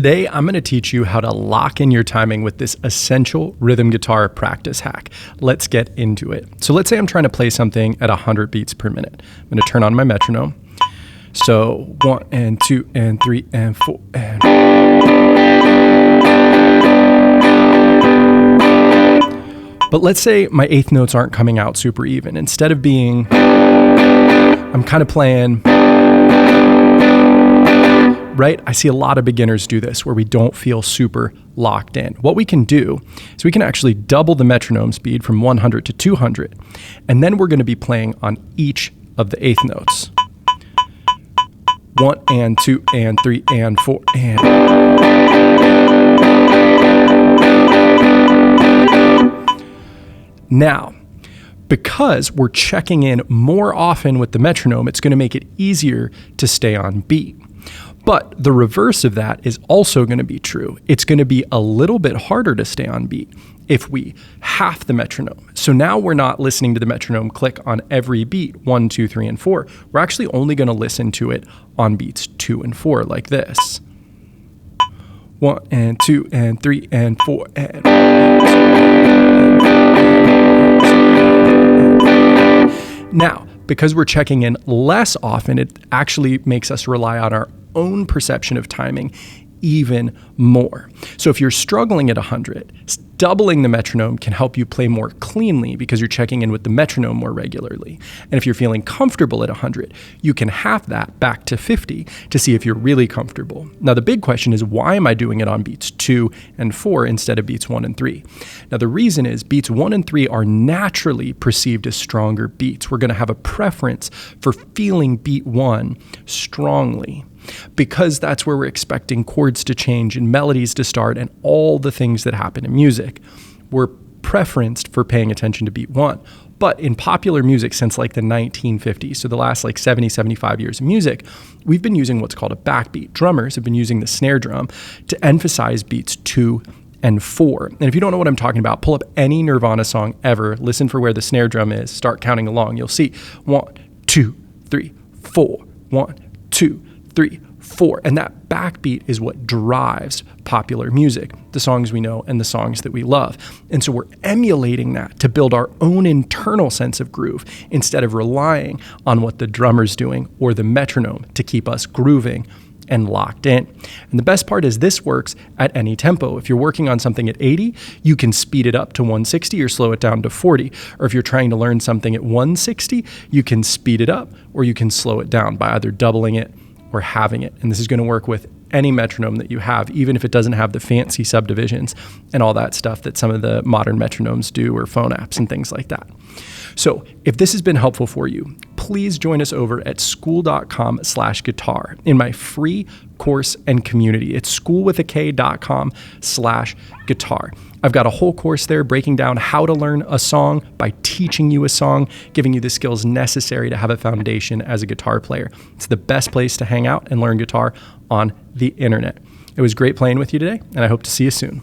Today, I'm going to teach you how to lock in your timing with this essential rhythm guitar practice hack. Let's get into it. So let's say I'm trying to play something at 100 beats per minute. I'm going to turn on my metronome. So 1 and 2 and 3 and 4 and... But let's say my eighth notes aren't coming out super even. Instead of being, I'm kind of playing... Right? I see a lot of beginners do this where we don't feel super locked in. What we can do is we can actually double the metronome speed from 100 to 200, and then we're going to be playing on each of the eighth notes. 1 and 2 and 3 and 4 and... Now, because we're checking in more often with the metronome, it's going to make it easier to stay on beat. But the reverse of that is also going to be true. It's going to be a little bit harder to stay on beat if we half the metronome. So now we're not listening to the metronome click on every beat, 1, 2, 3, and 4. We're actually only going to listen to it on beats 2 and 4 like this. 1 and 2 and 3 and 4 and... Now, because we're checking in less often, it actually makes us rely on our own perception of timing even more. So if you're struggling at 100, doubling the metronome can help you play more cleanly because you're checking in with the metronome more regularly. And if you're feeling comfortable at 100, you can half that back to 50 to see if you're really comfortable. Now the big question is, why am I doing it on beats 2 and 4 instead of beats 1 and 3? Now the reason is beats 1 and 3 are naturally perceived as stronger beats. We're going to have a preference for feeling beat 1 strongly, because that's where we're expecting chords to change and melodies to start and all the things that happen in music. We're preferenced for paying attention to beat 1. But in popular music since like the 1950s, so the last like 70, 75 years of music, we've been using what's called a backbeat. Drummers have been using the snare drum to emphasize beats 2 and 4. And if you don't know what I'm talking about, pull up any Nirvana song ever, listen for where the snare drum is, start counting along. You'll see 1, 2, 3, 4, 1, 2, 3, 4. And that backbeat is what drives popular music, the songs we know and the songs that we love. And so we're emulating that to build our own internal sense of groove instead of relying on what the drummer's doing or the metronome to keep us grooving and locked in. And the best part is this works at any tempo. If you're working on something at 80, you can speed it up to 160 or slow it down to 40. Or if you're trying to learn something at 160, you can speed it up or you can slow it down by either doubling it or having it. And this is going to work with any metronome that you have, even if it doesn't have the fancy subdivisions and all that stuff that some of the modern metronomes do, or phone apps and things like that. So if this has been helpful for you, please join us over at school.com/guitar in my free course and community. It's schoolwithak.com/guitar. I've got a whole course there breaking down how to learn a song by teaching you a song, giving you the skills necessary to have a foundation as a guitar player. It's the best place to hang out and learn guitar on the internet. It was great playing with you today, and I hope to see you soon.